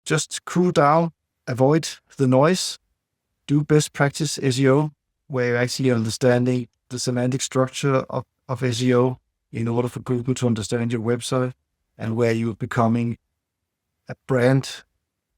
just cool down, avoid the noise, do best practice SEO, where you're actually understanding the semantic structure of SEO in order for Google to understand your website, and where you're becoming a brand,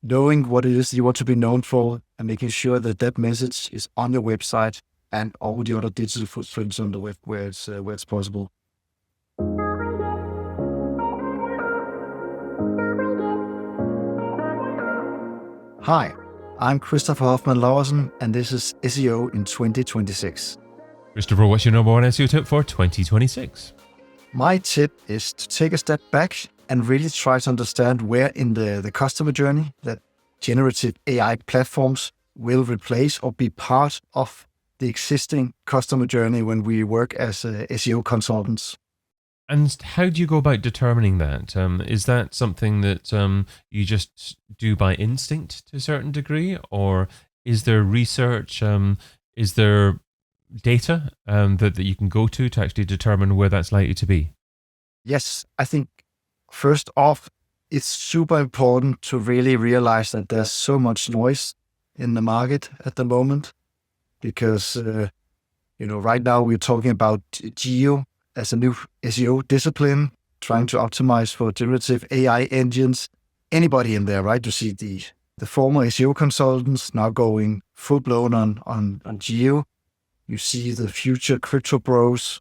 knowing what it is you want to be known for, and making sure that that message is on your website and all the other digital footprints on the web where it's possible. Hi, I'm Christopher Hofman Laursen, and this is SEO in 2026. Christopher, what's your number one SEO tip for 2026? My tip is to take a step back and really try to understand where in the customer journey that generative AI platforms will replace or be part of the existing customer journey when we work as SEO consultants. And how do you go about determining that? Is that something that you just do by instinct to a certain degree? Or is there research? Is there data that you can go to actually determine where that's likely to be? Yes, I think first off, it's super important to really realize that there's so much noise in the market at the moment, because right now we're talking about geo as a new SEO discipline, trying to optimize for generative AI engines. Anybody in there, right? You see the former SEO consultants now going full blown on geo. You see the future crypto bros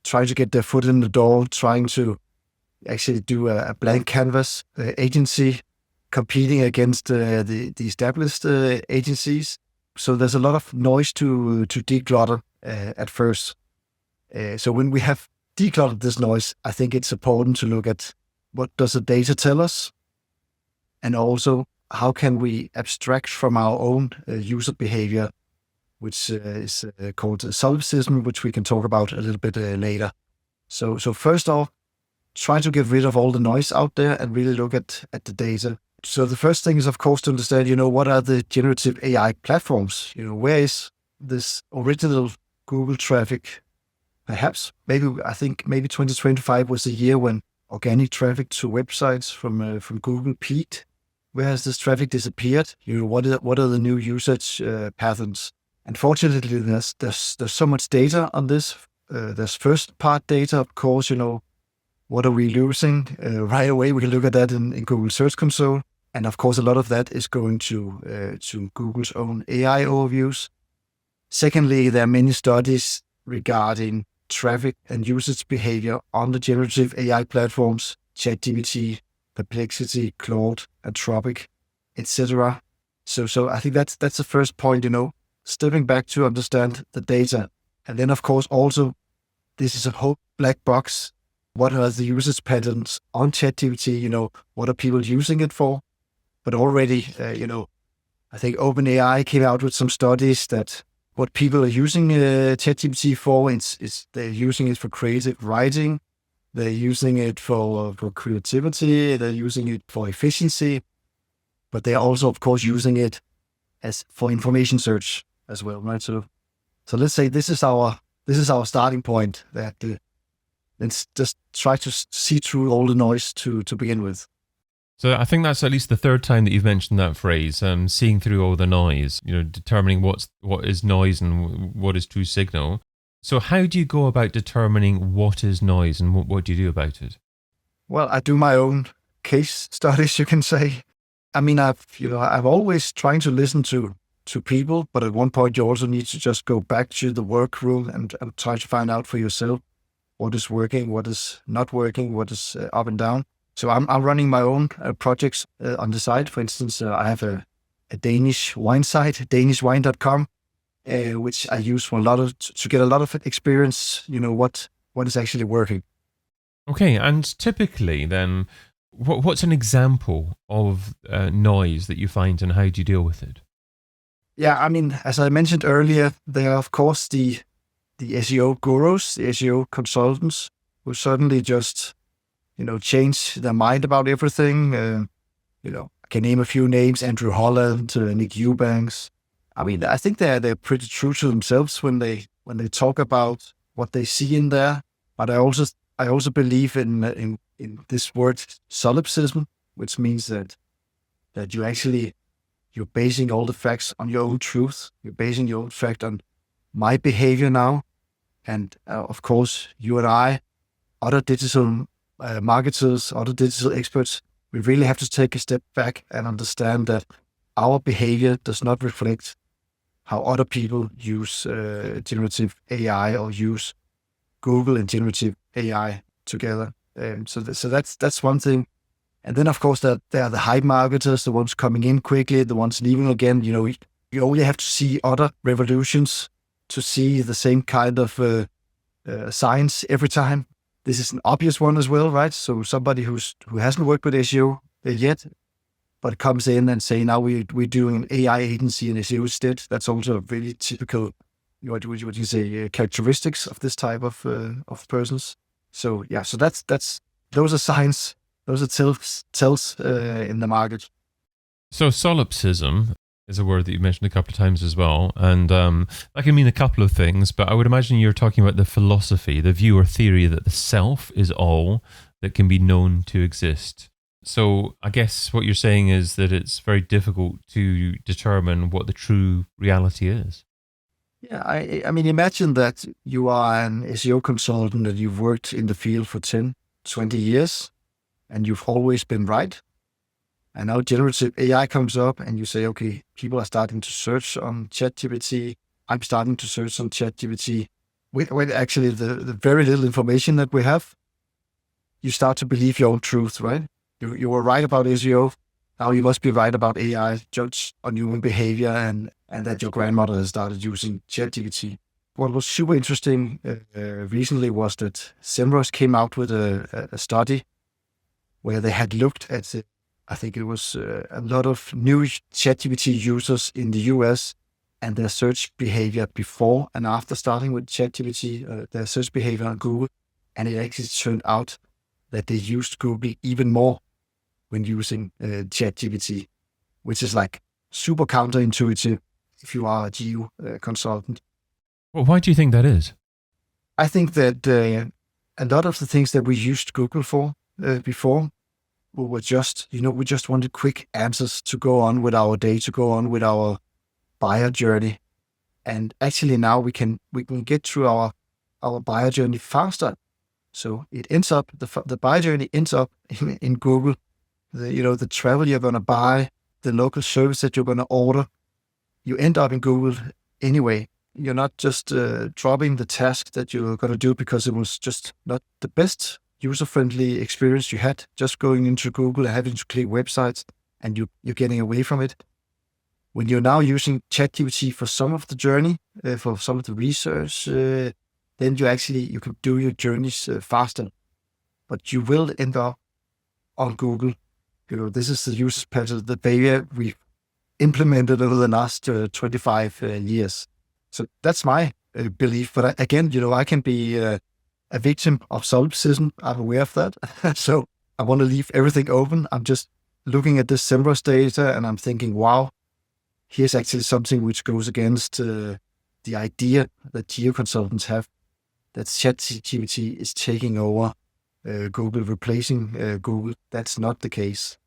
trying to get their foot in the door, trying to actually do a blank canvas agency competing against the established agencies. So there's a lot of noise to declutter at first. So when we have decluttered this noise, I think it's important to look at what does the data tell us, and also how can we abstract from our own user behavior, which is called solipsism, which we can talk about a little bit later. So first off, try to get rid of all the noise out there and really look at the data. So the first thing is, of course, to understand, what are the generative AI platforms? Where is this original Google traffic? Perhaps, I think maybe 2025 was the year when organic traffic to websites from Google peaked. Where has this traffic disappeared? What are the new usage patterns? Unfortunately, there's so much data on this. There's first part data, of course. What are we losing? Right away, we can look at that in Google Search Console. And of course, a lot of that is going to Google's own AI overviews. Secondly, there are many studies regarding traffic and usage behavior on the generative AI platforms, ChatGPT, Perplexity, Claude, Topical, etc. So I think that's the first point, stepping back to understand the data. And then, of course, also, this is a whole black box. What are the usage patterns on ChatGPT? What are people using it for? But already, I think OpenAI came out with some studies that what people are using ChatGPT for is they're using it for creative writing, they're using it for creativity, they're using it for efficiency, but they're also, of course, using it as for information search as well, right? So let's say this is our starting point. That let's just try to see through all the noise to begin with. So I think that's at least the third time that you've mentioned that phrase, seeing through all the noise, determining what is noise and what is true signal. So how do you go about determining what is noise and what do you do about it? Well, I do my own case studies, you can say. I mean, I've always trying to listen to people, but at one point you also need to just go back to the workroom and try to find out for yourself what is working, what is not working, what is up and down. So I'm running my own projects on the side. For instance, I have a Danish wine site, danishwine.com, which I use for to get a lot of experience. What is actually working. Okay, and typically then, what's an example of noise that you find, and how do you deal with it? Yeah, I mean, as I mentioned earlier, there are of course the SEO gurus, the SEO consultants, who suddenly just change their mind about everything. I can name a few names: Andrew Holland, Nick Eubanks. I mean, I think they're pretty true to themselves when they talk about what they see in there. But I also believe in this word solipsism, which means that that you're basing all the facts on your own truth. You're basing your own fact on my behavior now. And of course, you and I, other digital marketers, other digital experts, we really have to take a step back and understand that our behavior does not reflect how other people use generative AI or use Google and generative AI together. So that's one thing. And then, of course, there are the hype marketers, the ones coming in quickly, the ones leaving again. You only have to see other revolutions to see the same kind of science every time. This is an obvious one as well, right? So somebody who hasn't worked with SEO yet, but comes in and say, now we're doing an AI agency and SEO instead. That's also a really typical, what you say, characteristics of this type of persons. So yeah, so those are signs, those are tells in the market. So solipsism is a word that you mentioned a couple of times as well. And that can mean a couple of things, but I would imagine you're talking about the philosophy, the view or theory that the self is all that can be known to exist. So I guess what you're saying is that it's very difficult to determine what the true reality is. Yeah, I mean, imagine that you are an SEO consultant and you've worked in the field for 10, 20 years, and you've always been right. And now generative AI comes up and you say, okay, people are starting to search on ChatGPT. I'm starting to search on ChatGPT with actually the very little information that we have. You start to believe your own truth, right? You were right about SEO. Now you must be right about AI, judge on human behavior and that your grandmother has started using ChatGPT. What was super interesting recently was that Semrush came out with a study where they had looked at, I think it was a lot of new ChatGPT users in the US and their search behavior before and after starting with ChatGPT, their search behavior on Google. And it actually turned out that they used Google even more when using ChatGPT, which is like super counterintuitive if you are a GU consultant. Well, why do you think that is? I think that a lot of the things that we used Google for before were just, we just wanted quick answers to go on with our day, to go on with our buyer journey. And actually now we can get through our buyer journey faster. So it ends up, the buyer journey ends up in Google. The travel you're going to buy, the local service that you're going to order, you end up in Google anyway. You're not just dropping the task that you're going to do because it was just not the best user-friendly experience you had, just going into Google and having to click websites, and you're getting away from it. When you're now using ChatGPT for some of the journey, for some of the research, then you can do your journeys faster. But you will end up on Google. This is the user pattern, the behavior we've implemented over the last 25 years. So that's my belief. But again, I can be a victim of solipsism. I'm aware of that. So I want to leave everything open. I'm just looking at this Semrush data and I'm thinking, wow, here's actually something which goes against the idea that geo consultants have, that ChatGPT is taking over Google, replacing Google. That's not the case.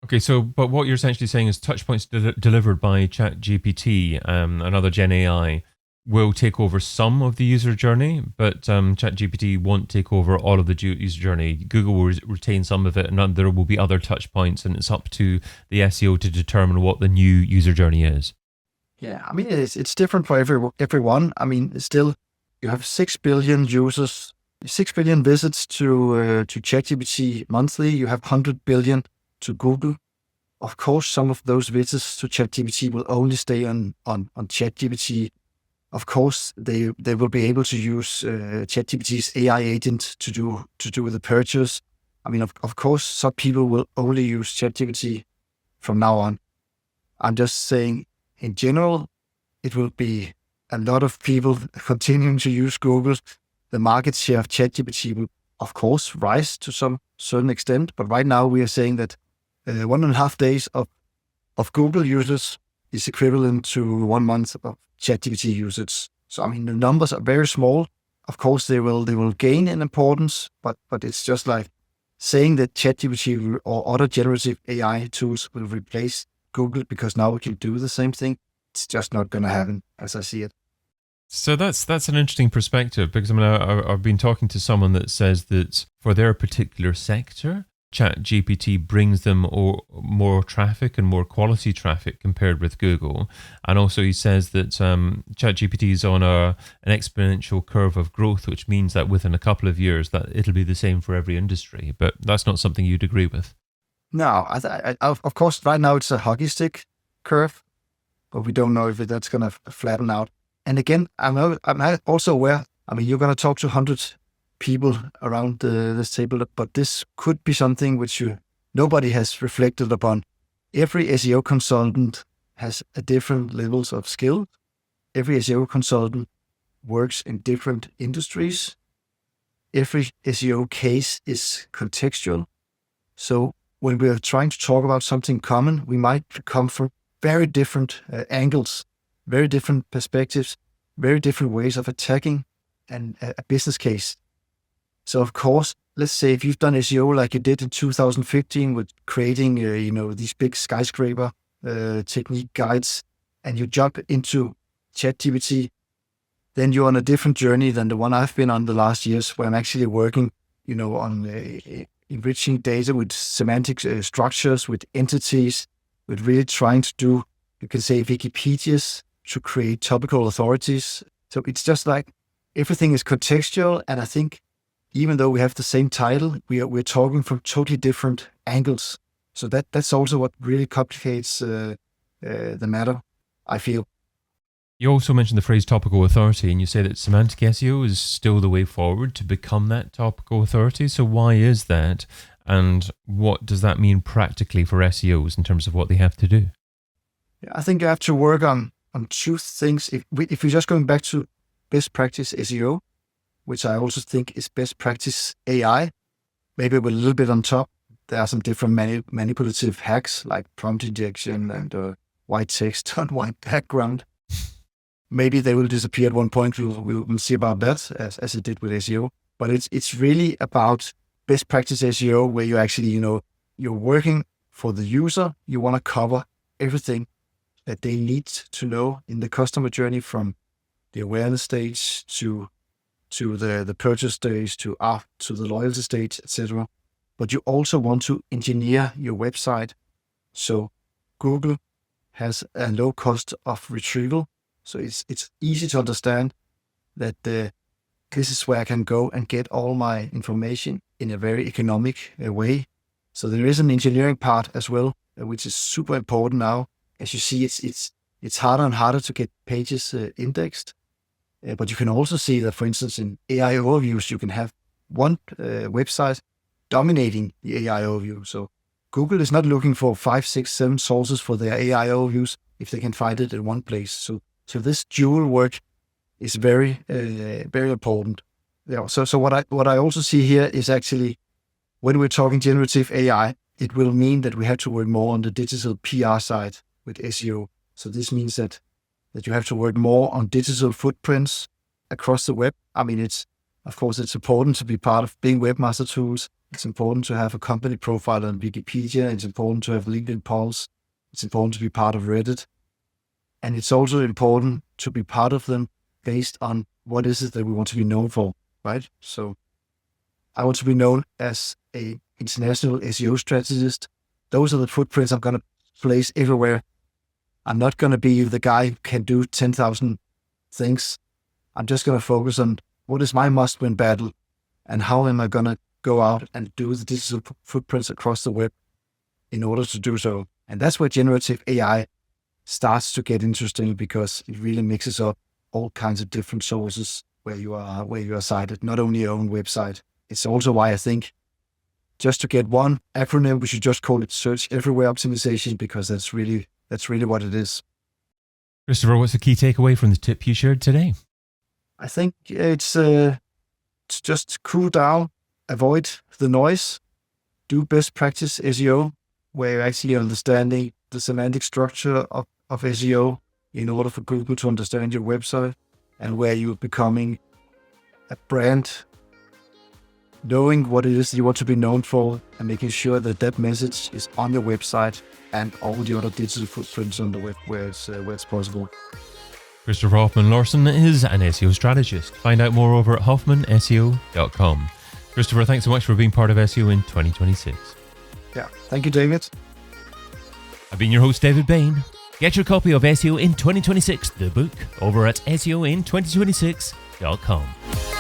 Okay, but what you're essentially saying is touchpoints delivered by ChatGPT and other Gen AI will take over some of the user journey, but ChatGPT won't take over all of the user journey. Google will retain some of it, and there will be other touchpoints, and it's up to the SEO to determine what the new user journey is. Yeah, I mean, it's different for everyone. I mean, still, you have 6 billion users, 6 billion visits to ChatGPT monthly. You have 100 billion to Google. Of course, some of those visits to ChatGPT will only stay on ChatGPT. Of course, they will be able to use ChatGPT's AI agent to do the purchase. I mean, of course, some people will only use ChatGPT from now on. I'm just saying, in general, it will be a lot of people continuing to use Google. The market share of ChatGPT will, of course, rise to some certain extent. But right now, we are saying that 1.5 days of Google users is equivalent to 1 month of ChatGPT usage. So, I mean, the numbers are very small. Of course, they will gain in importance, but it's just like saying that ChatGPT or other generative AI tools will replace Google because now we can do the same thing, it's just not going to happen as I see it. So that's an interesting perspective, because I mean I've been talking to someone that says that for their particular sector, ChatGPT brings them more traffic and more quality traffic compared with Google. And also he says that ChatGPT is on an exponential curve of growth, which means that within a couple of years that it'll be the same for every industry. But that's not something you'd agree with. No, of course, right now it's a hockey stick curve, but we don't know if that's going to flatten out. And again, I'm also aware, I mean, you're going to talk to 100 people around this table, but this could be something which nobody has reflected upon. Every SEO consultant has a different levels of skill. Every SEO consultant works in different industries. Every SEO case is contextual. So when we're trying to talk about something common, we might come from very different angles, very different perspectives, very different ways of attacking a business case. So of course, let's say if you've done SEO like you did in 2015 with creating, these big skyscraper technique guides, and you jump into ChatGPT, then you're on a different journey than the one I've been on the last years, where I'm actually working, on enriching data with semantic structures, with entities, with really trying to do, you can say, Wikipedias to create topical authorities. So it's just like everything is contextual. And I think even though we have the same title, we're talking from totally different angles. So that's also what really complicates the matter, I feel. You also mentioned the phrase topical authority, and you say that semantic SEO is still the way forward to become that topical authority. So why is that? And what does that mean practically for SEOs in terms of what they have to do? I think you have to work on two things. If we're just going back to best practice SEO, which I also think is best practice AI, maybe with a little bit on top, there are some different manipulative hacks like prompt injection and white text on white background. Maybe they will disappear at one point. We'll see about that as it did with SEO. But it's really about best practice SEO, where you actually, you're working for the user. You want to cover everything that they need to know in the customer journey, from the awareness stage to the purchase stage to the loyalty stage, etc. But you also want to engineer your website so Google has a low cost of retrieval. So it's easy to understand that this is where I can go and get all my information in a very economic way. So there is an engineering part as well, which is super important now. As you see, it's harder and harder to get pages indexed. But you can also see that, for instance, in AI overviews, you can have one website dominating the AI overview. So Google is not looking for 5, 6, 7 sources for their AI overviews if they can find it in one place. So this dual work is very, very important. Yeah. So what I also see here is actually, when we're talking generative AI, it will mean that we have to work more on the digital PR side with SEO. So this means that you have to work more on digital footprints across the web. I mean, it's important to be part of Bing Webmaster Tools. It's important to have a company profile on Wikipedia. It's important to have LinkedIn Pulse. It's important to be part of Reddit. And it's also important to be part of them based on what is it that we want to be known for, right? So I want to be known as an international SEO strategist. Those are the footprints I'm going to place everywhere. I'm not going to be the guy who can do 10,000 things. I'm just going to focus on what is my must-win battle and how am I going to go out and do the digital footprints across the web in order to do so. And that's where generative AI starts to get interesting, because it really mixes up all kinds of different sources where you are cited, not only your own website. It's also why I think, just to get one acronym, we should just call it Search Everywhere Optimization, because that's really what it is. Christopher, what's the key takeaway from the tip you shared today? I think it's just cool down, avoid the noise, do best practice SEO, where you're actually understanding the semantic structure of SEO in order for Google to understand your website, and where you're becoming a brand knowing what it is you want to be known for and making sure that message is on your website and all the other digital footprints on the web where it's possible. Christopher Hofman Laursen is an SEO strategist. Find out more over at hoffmanseo.com. Christopher, thanks so much for being part of SEO in 2026. Yeah, thank you, David. I've been your host, David Bain. Get your copy of SEO in 2026, the book, over at seoin2026.com.